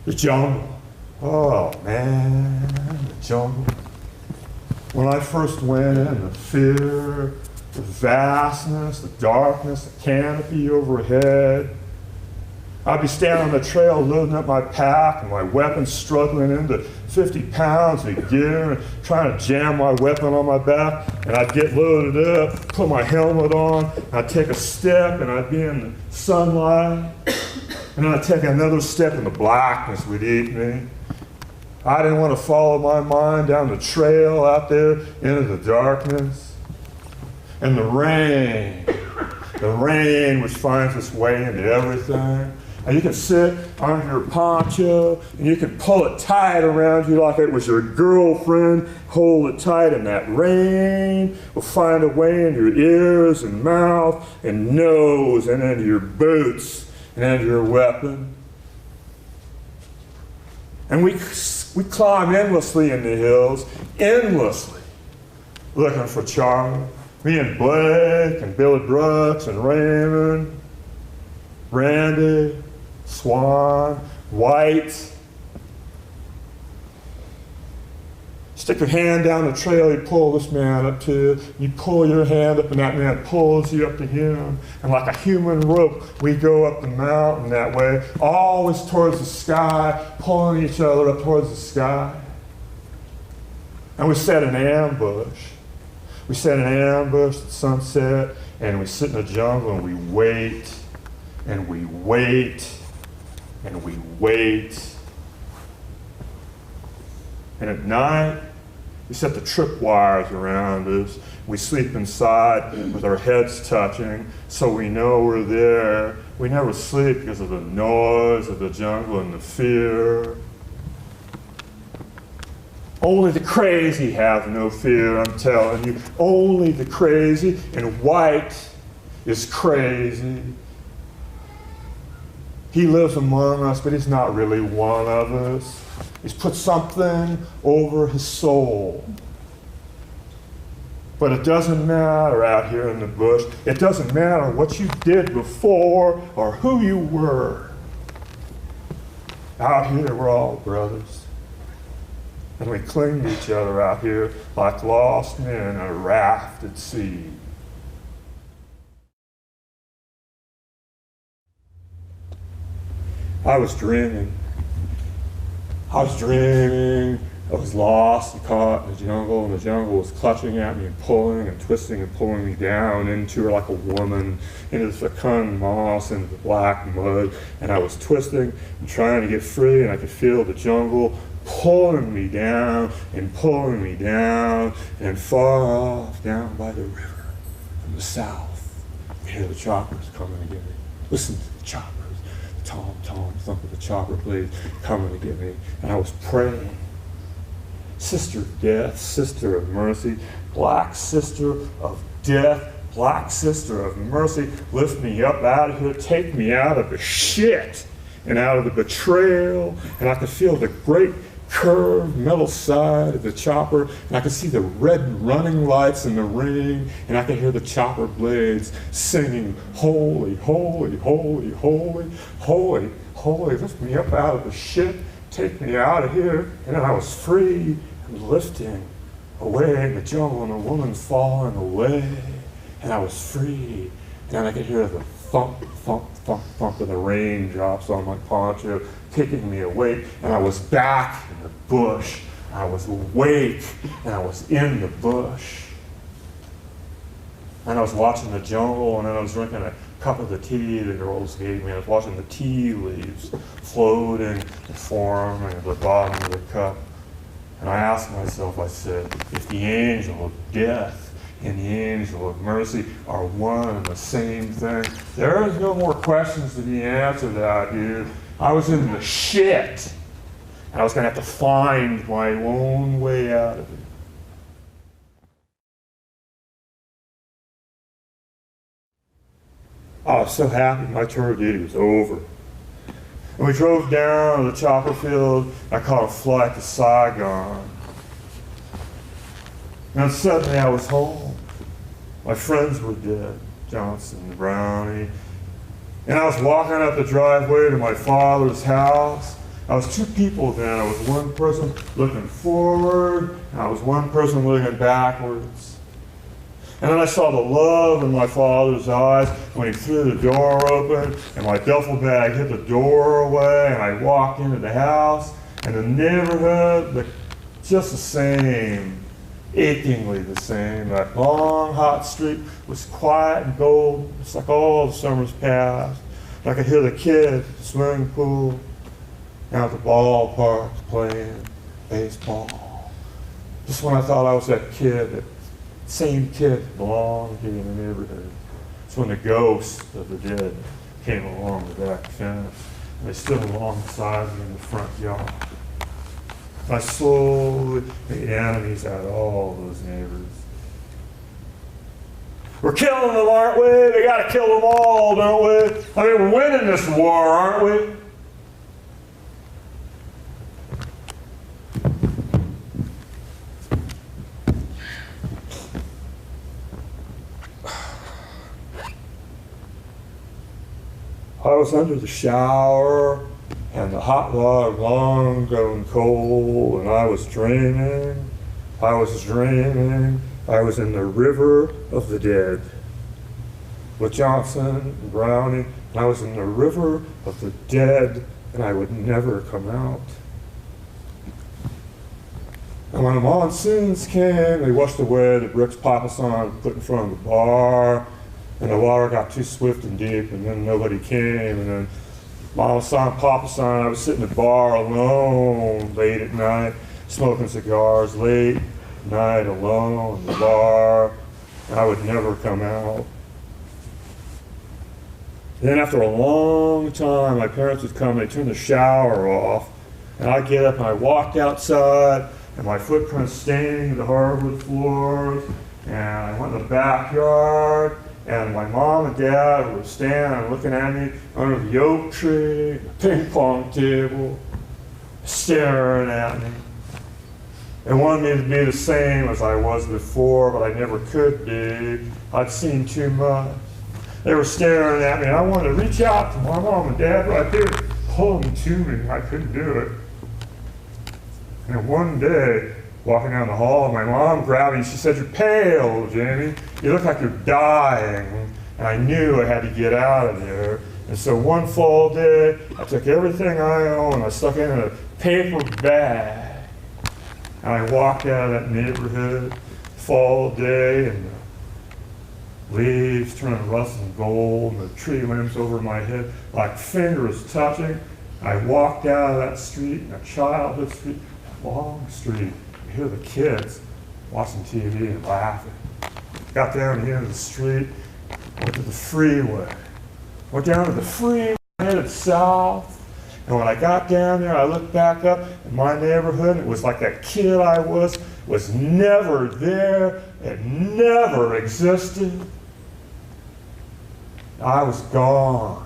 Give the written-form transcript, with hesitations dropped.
The jungle. Oh man, the jungle. When I first went in, the fear, the vastness, the darkness, the canopy overhead. I'd be standing on the trail loading up my pack and my weapon struggling into 50 pounds of gear and trying to jam my weapon on my back. And I'd get loaded up, put my helmet on, I'd take a step and I'd be in the sunlight. And then I'd take another step and the blackness would eat me. I didn't want to follow my mind down the trail out there into the darkness. And the rain which finds its way into everything. And you can sit under your poncho and you can pull it tight around you like it was your girlfriend. Hold it tight and that rain will find a way into your ears and mouth and nose and into your boots and into your weapon. And we climb endlessly in the hills, endlessly, looking for Charlie. Me and Blake and Billy Brooks and Raymond, Randy, Swan, White. Stick your hand down the trail, you pull this man up to you. You pull your hand up and that man pulls you up to him. And like a human rope, we go up the mountain that way, always towards the sky, pulling each other up towards the sky. And we set an ambush. We set an ambush at sunset, and we sit in the jungle and we wait, and we wait, and we wait. And at night, we set the tripwires around us. We sleep inside with our heads touching, so we know we're there. We never sleep because of the noise of the jungle and the fear. Only the crazy have no fear, I'm telling you. Only the crazy, and White is crazy. He lives among us, but he's not really one of us. He's put something over his soul. But it doesn't matter out here in the bush. It doesn't matter what you did before or who you were. Out here, we're all brothers. And we cling to each other out here like lost men on a raft at sea. I was dreaming. I was lost and caught in the jungle, and the jungle was clutching at me and pulling and twisting and pulling me down into her like a woman, into the fecund moss, into the black mud, and I was twisting and trying to get free, and I could feel the jungle pulling me down, and far off down by the river from the south. I hear the choppers coming to get me. Listen to the choppers. Tom, thump of the chopper blades coming to get me. And I was praying. Sister of death, sister of mercy, black sister of death, black sister of mercy, lift me up out of here, take me out of the shit and out of the betrayal. And I could feel the great curved metal side of the chopper, and I could see the red running lights in the ring, and I could hear the chopper blades singing, holy, holy, holy, holy, holy, holy, lift me up out of the shit, take me out of here. And then I was free and lifting away in the jungle, and a woman falling away, and I was free. And then I could hear the thump, thump, thump, thump of the raindrops on my poncho, taking me awake, and I was back in the bush. I was awake, and I was in the bush. And I was watching the jungle, and then I was drinking a cup of the tea the girls gave me. I was watching the tea leaves floating and forming at the bottom of the cup. And I asked myself, I said, if the angel of death and the angel of mercy are one and the same thing, there is no more questions to be answered out here. I was in the shit, and I was going to have to find my own way out of it. I was so happy my tour of duty was over. And we drove down to the chopper field. I caught a flight to Saigon. And suddenly I was home. My friends were dead, Johnson, Brownie. And I was walking up the driveway to my father's house, I was two people then. I was one person looking forward, and I was one person looking backwards. And then I saw the love in my father's eyes when he threw the door open, and my duffel bag hit the doorway, and I walked into the house, and the neighborhood looked just the same, achingly the same. That long, hot street was quiet and gold, just like all the summers past. And I could hear the kids at the swimming pool, and at the ballpark playing baseball. Just when I thought I was that kid, that same kid belonged here in the neighborhood. It's when the ghosts of the dead came along the back fence, and they stood alongside me in the front yard. I slowly made enemies out of all those neighbors. We're killing them, aren't we? We gotta kill them all, don't we? I mean, we're winning this war, aren't we? I was under the shower, and the hot water long going cold, and I was dreaming, I was in the river of the dead with Johnson and Browning, and I was in the river of the dead, and I would never come out. And when the monsoons came, they washed away the bricks Papa San put in front of the bar, and the water got too swift and deep, and then nobody came, and then Mama San, Papa San, I was sitting at the bar alone late at night, smoking cigars late at night alone in the bar, and I would never come out. Then after a long time, my parents would come, they'd turn the shower off, and I'd get up and I walked outside, and my footprints staining the hardwood floors, and I went in the backyard, and my mom and dad were standing looking at me under the oak tree, the ping pong table, staring at me. They wanted me to be the same as I was before, but I never could be. I'd seen too much. They were staring at me, and I wanted to reach out to my mom and dad right there, pull them to me, and I couldn't do it. And one day, walking down the hall, my mom grabbed me and she said, "You're pale, Jamie. You look like you're dying." And I knew I had to get out of there. And so one fall day, I took everything I owned, I stuck it in a paper bag, and I walked out of that neighborhood, fall day, and the leaves turning rust and gold, and the tree limbs over my head like fingers touching. I walked out of that street, a childhood street, a long street. You hear the kids watching TV and laughing. Got down to the end of the street, went to the freeway. Went down to the freeway, headed south. And when I got down there, I looked back up in my neighborhood, and it was like that kid I was never there. It never existed. I was gone.